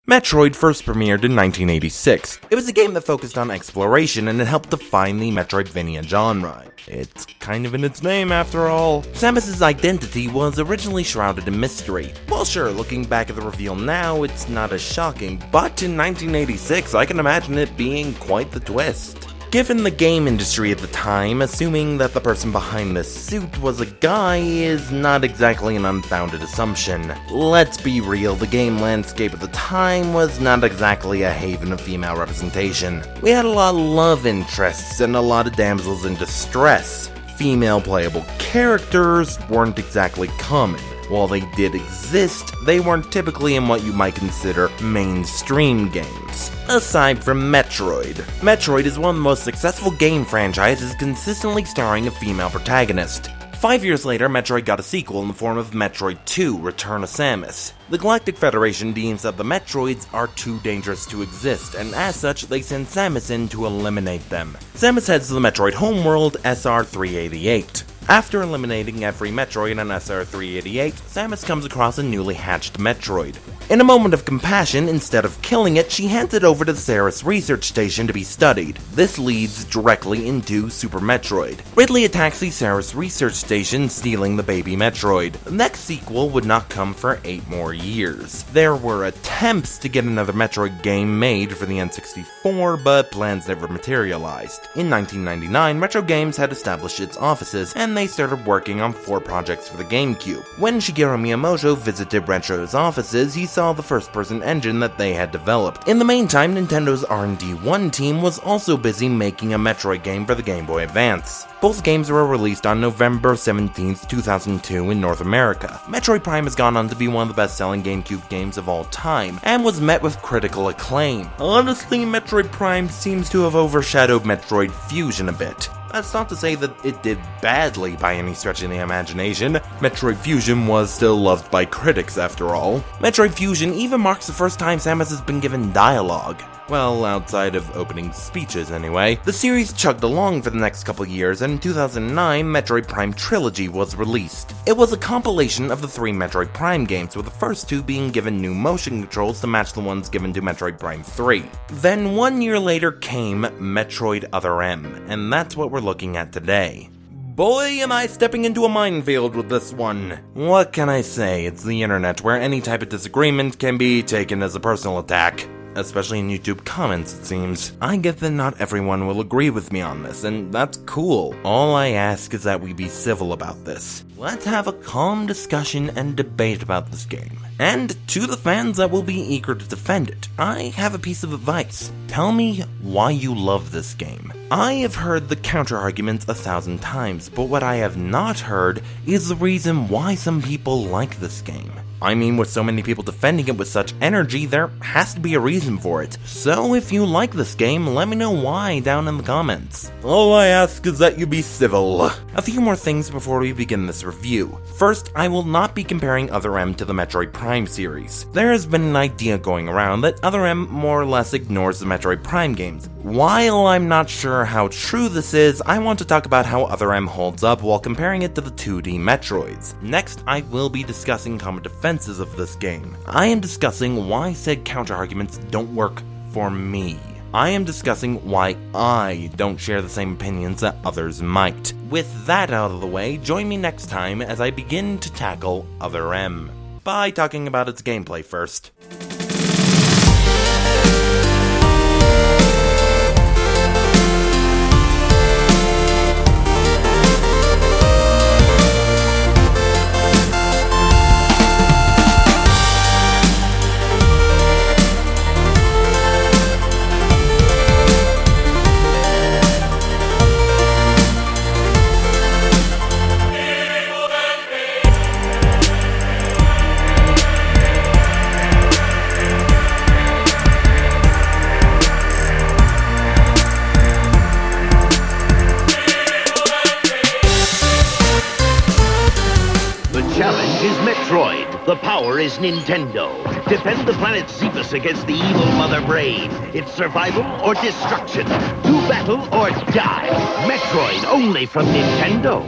Metroid first premiered in 1986. It was a game that focused on exploration and it helped define the Metroidvania genre. It's kind of in its name after all. Samus's identity was originally shrouded in mystery. Well sure, looking back at the reveal now, it's not as shocking, but in 1986 I can imagine it being quite the twist. Given the game industry at the time, assuming that the person behind this suit was a guy is not exactly an unfounded assumption. Let's be real, the game landscape at the time was not exactly a haven of female representation. We had a lot of love interests and a lot of damsels in distress. Female playable characters weren't exactly common. While they did exist, they weren't typically in what you might consider mainstream games. Aside from Metroid. Metroid is one of the most successful game franchises consistently starring a female protagonist. 5 years later, Metroid got a sequel in the form of Metroid 2: Return of Samus. The Galactic Federation deems that the Metroids are too dangerous to exist, and as such, they send Samus in to eliminate them. Samus heads to the Metroid homeworld, SR-388. After eliminating every Metroid on SR-388, Samus comes across a newly hatched Metroid. In a moment of compassion, instead of killing it, she hands it over to the Ceres research station to be studied. This leads directly into Super Metroid. Ridley attacks the Ceres research station, stealing the baby Metroid. The next sequel would not come for 8 more years. There were attempts to get another Metroid game made for the N64, but plans never materialized. In 1999, Retro Games had established its offices, and they started working on 4 projects for the GameCube. When Shigeru Miyamoto visited Retro's offices, he saw the first-person engine that they had developed. In the meantime, Nintendo's R&D1 team was also busy making a Metroid game for the Game Boy Advance. Both games were released on November 17, 2002 in North America. Metroid Prime has gone on to be one of the best-selling GameCube games of all time, and was met with critical acclaim. Honestly, Metroid Prime seems to have overshadowed Metroid Fusion a bit. That's not to say that it did badly by any stretch of the imagination. Metroid Fusion was still loved by critics after all. Metroid Fusion even marks the first time Samus has been given dialogue. Well, outside of opening speeches anyway. The series chugged along for the next couple years, and in 2009, Metroid Prime Trilogy was released. It was a compilation of the 3 Metroid Prime games, with the first 2 being given new motion controls to match the ones given to Metroid Prime 3. Then 1 year later came Metroid Other M, and that's what we're looking at today. Boy, am I stepping into a minefield with this one. What can I say? It's the internet, where any type of disagreement can be taken as a personal attack. Especially in YouTube comments, it seems. I get that not everyone will agree with me on this, and that's cool. All I ask is that we be civil about this. Let's have a calm discussion and debate about this game. And to the fans that will be eager to defend it, I have a piece of advice. Tell me why you love this game. I have heard the counter-arguments 1,000 times, but what I have not heard is the reason why some people like this game. I mean, with so many people defending it with such energy, there has to be a reason for it. So if you like this game, let me know why down in the comments. All I ask is that you be civil. A few more things before we begin this review. First, I will not be comparing Other M to the Metroid Prime series. There has been an idea going around that Other M more or less ignores the Metroid Prime games. While I'm not sure how true this is, I want to talk about how Other M holds up while comparing it to the 2D Metroids. Next, I will be discussing common defenses of this game. I am discussing why said counter-arguments don't work for me. I am discussing why I don't share the same opinions that others might. With that out of the way, join me next time as I begin to tackle Other M. By talking about its gameplay first. Metroid. The power is Nintendo. Defend the planet Xephus against the evil Mother Brain. It's survival or destruction. Do battle or die. Metroid only from Nintendo.